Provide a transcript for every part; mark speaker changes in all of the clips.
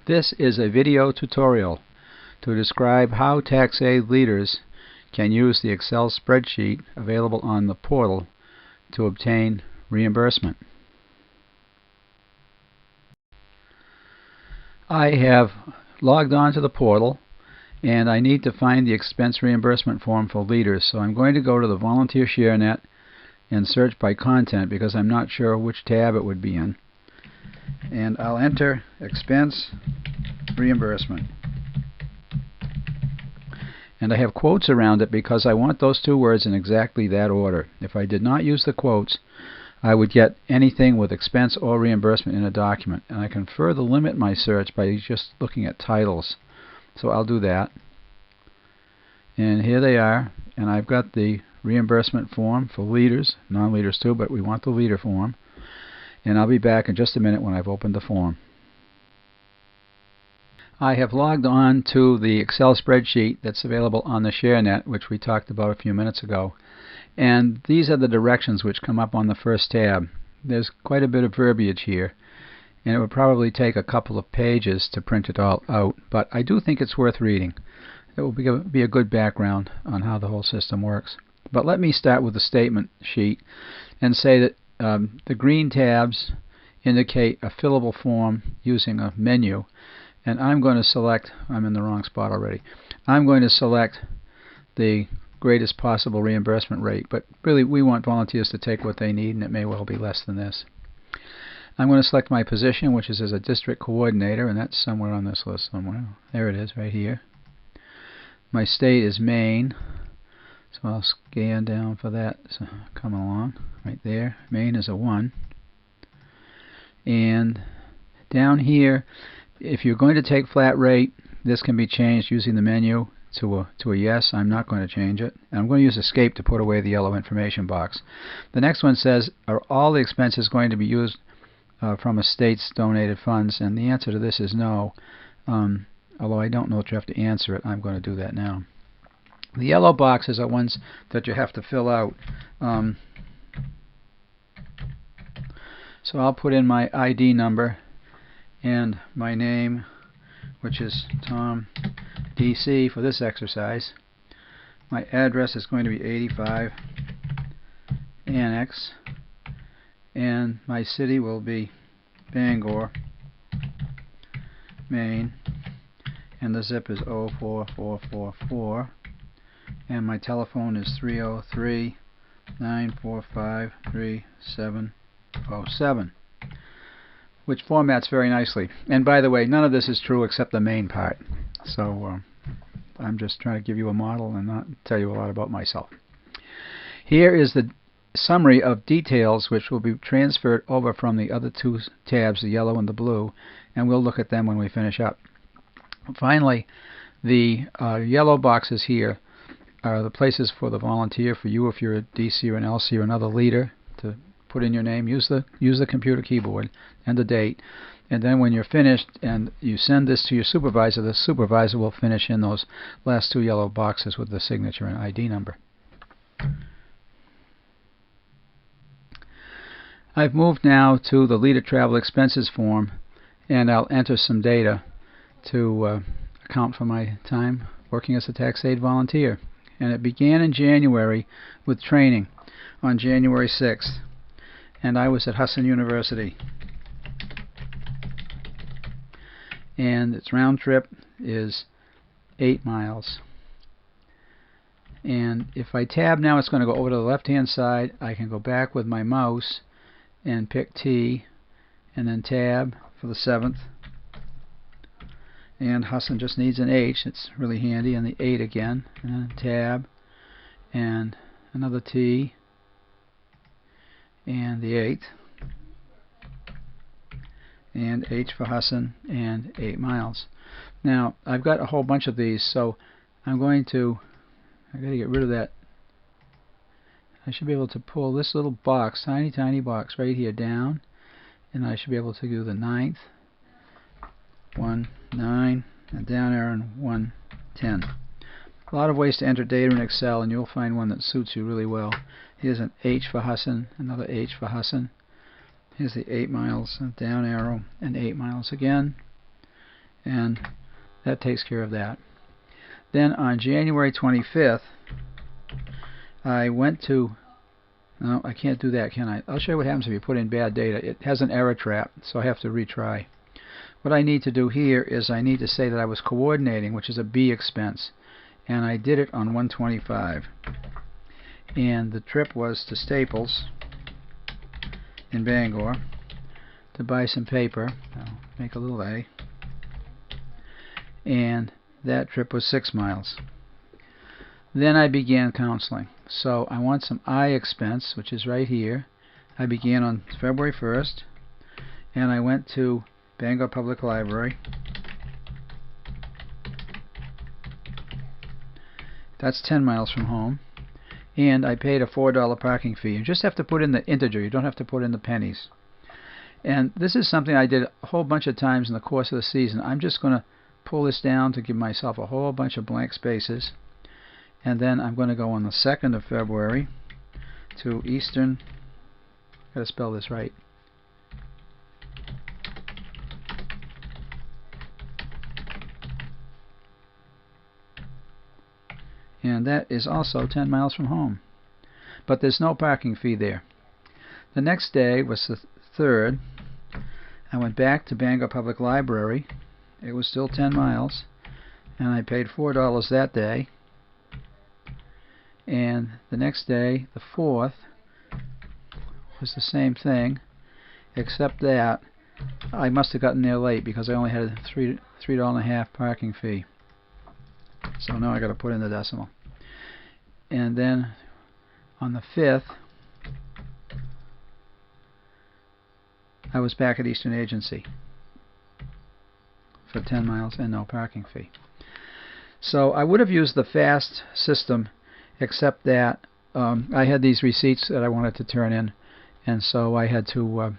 Speaker 1: This is a video tutorial to describe how tax aid leaders can use the Excel spreadsheet available on the portal to obtain reimbursement. I have logged on to the portal and I need to find the expense reimbursement form for leaders, so I'm going to go to the Volunteer ShareNet and search by content because I'm not sure which tab it would be in, and I'll enter expense reimbursement, and I have quotes around it because I want those two words in exactly that order. If I did not use the quotes, I would get anything with expense or reimbursement in a document, and I can further limit my search by just looking at titles. So I'll do that, and here they are, and I've got the reimbursement form for leaders, non-leaders too, but we want the leader form, and I'll be back in just a minute when I've opened the form. I have logged on to the Excel spreadsheet that's available on the ShareNet, which we talked about a few minutes ago, and these are the directions which come up on the first tab. There's quite a bit of verbiage here, and it would probably take a couple of pages to print it all out, but I do think it's worth reading. It will be a good background on how the whole system works. But let me start with the statement sheet and say that the green tabs indicate a fillable form using a menu, and I'm going to select, I'm in the wrong spot already, I'm going to select the greatest possible reimbursement rate, but really we want volunteers to take what they need, and it may well be less than this. I'm going to select my position, which is as a district coordinator, and that's somewhere on this list somewhere. There it is, right here. My state is Maine, so I'll scan down for that. So come along, right there. Maine is a 1. And down here, if you're going to take flat rate, this can be changed using the menu to a yes. I'm not going to change it. And I'm going to use escape to put away the yellow information box. The next one says, are all the expenses going to be used from a state's donated funds? And the answer to this is no. Although I don't know that you have to answer it, I'm going to do that now. The yellow boxes are ones that you have to fill out. So I'll put in my ID number and my name, which is Tom DC for this exercise. My address is going to be 85 Annex, and my city will be Bangor, Maine, and the zip is 04444, and my telephone is 303-945-3707, which formats very nicely. And by the way, none of this is true except the main part, so I'm just trying to give you a model and not tell you a lot about myself. Here is the summary of details which will be transferred over from the other two tabs, the yellow and the blue, and we'll look at them when we finish up. Finally, the yellow boxes here are the places for the volunteer, for you if you're a DC or an LC or another leader, to put in your name. Use the computer keyboard and the date, and then when you're finished and you send this to your supervisor, the supervisor will finish in those last two yellow boxes with the signature and ID number. I've moved now to the Leader Travel Expenses form, and I'll enter some data to account for my time working as a tax aid volunteer. And it began in January with training on January 6th, and I was at Husson University. And its round trip is 8 miles. And if I tab now, it's going to go over to the left hand side. I can go back with my mouse and pick T and then tab for the 7th, and Husson just needs an H, it's really handy, and the 8 again, and then tab and another T and the 8 and H for Husson and 8 miles. Now I've got a whole bunch of these, so I got to get rid of that. I should be able to pull this little box, tiny box right here down, and I should be able to do the 9th, 1, 9, and down arrow and 1, 10. A lot of ways to enter data in Excel, and you'll find one that suits you really well. Here's an H for Husson, another H for Husson. Here's the 8 miles, down arrow, and 8 miles again. and that takes care of that. Then on January 25th, I went to, no, I can't do that, can I? I'll show you what happens if you put in bad data. It has an error trap, so I have to retry. What I need to do here is I need to say that I was coordinating, which is a B expense, and I did it on 125. And the trip was to Staples in Bangor to buy some paper. I'll make a little A. And that trip was 6 miles. Then I began counseling. So I want some I expense, which is right here. I began on February 1st, and I went to Bangor Public Library. That's 10 miles from home. And I paid a $4 parking fee. You just have to put in the integer. You don't have to put in the pennies. And this is something I did a whole bunch of times in the course of the season. I'm just going to pull this down to give myself a whole bunch of blank spaces. And then I'm going to go on the 2nd of February to Eastern. I've got to spell this right. And that is also 10 miles from home. But there's no parking fee there. The next day was the 3rd. I went back to Bangor Public Library. It was still 10 miles. And I paid $4 that day. And the next day, the 4th, was the same thing, except that I must have gotten there late because I only had a $3.50 parking fee. So now I got to put in the decimal. And then on the 5th, I was back at Eastern Agency for 10 miles and no parking fee. So I would have used the fast system, except that I had these receipts that I wanted to turn in, and so I had to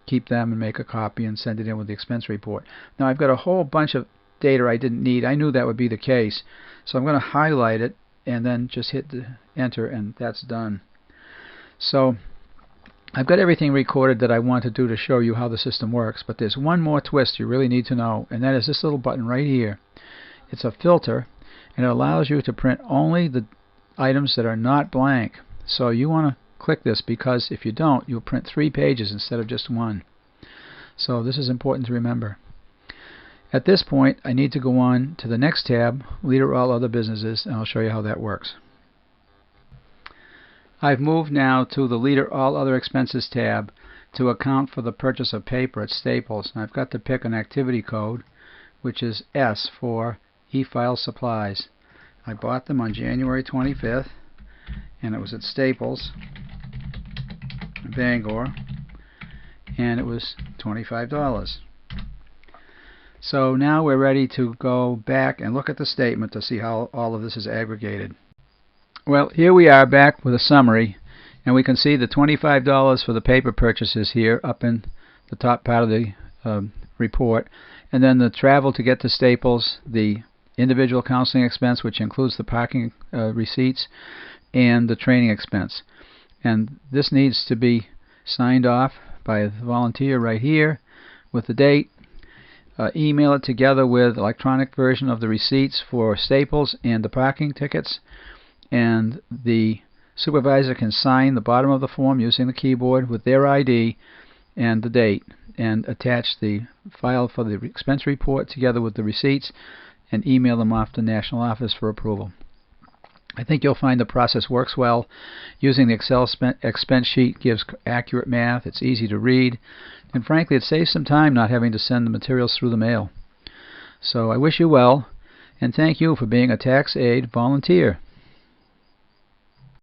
Speaker 1: keep them and make a copy and send it in with the expense report. Now I've got a whole bunch of data I didn't need. I knew that would be the case, so I'm going to highlight it and then just hit the enter, and that's done. So I've got everything recorded that I want to do to show you how the system works, but there's one more twist you really need to know, and that is this little button right here. It's a filter, and it allows you to print only the items that are not blank. So you want to click this, because if you don't, you'll print 3 pages instead of just 1. So this is important to remember. At this point, I need to go on to the next tab, Leader All Other Businesses, and I'll show you how that works. I've moved now to the Leader All Other Expenses tab to account for the purchase of paper at Staples. And I've got to pick an activity code, which is S for e-file supplies. I bought them on January 25th, and it was at Staples in Bangor, and it was $25. So now we're ready to go back and look at the statement to see how all of this is aggregated. Well, here we are back with a summary, and we can see the $25 for the paper purchases here up in the top part of the report, and then the travel to get to Staples, the individual counseling expense, which includes the parking receipts, and the training expense. And this needs to be signed off by the volunteer right here with the date. Email it together with electronic version of the receipts for Staples and the parking tickets, and the supervisor can sign the bottom of the form using the keyboard with their ID and the date, and attach the file for the expense report together with the receipts and email them off to the National Office for approval. I think you'll find the process works well. Using the Excel expense sheet gives accurate math, it's easy to read, and frankly it saves some time not having to send the materials through the mail. So I wish you well, and thank you for being a tax aid volunteer.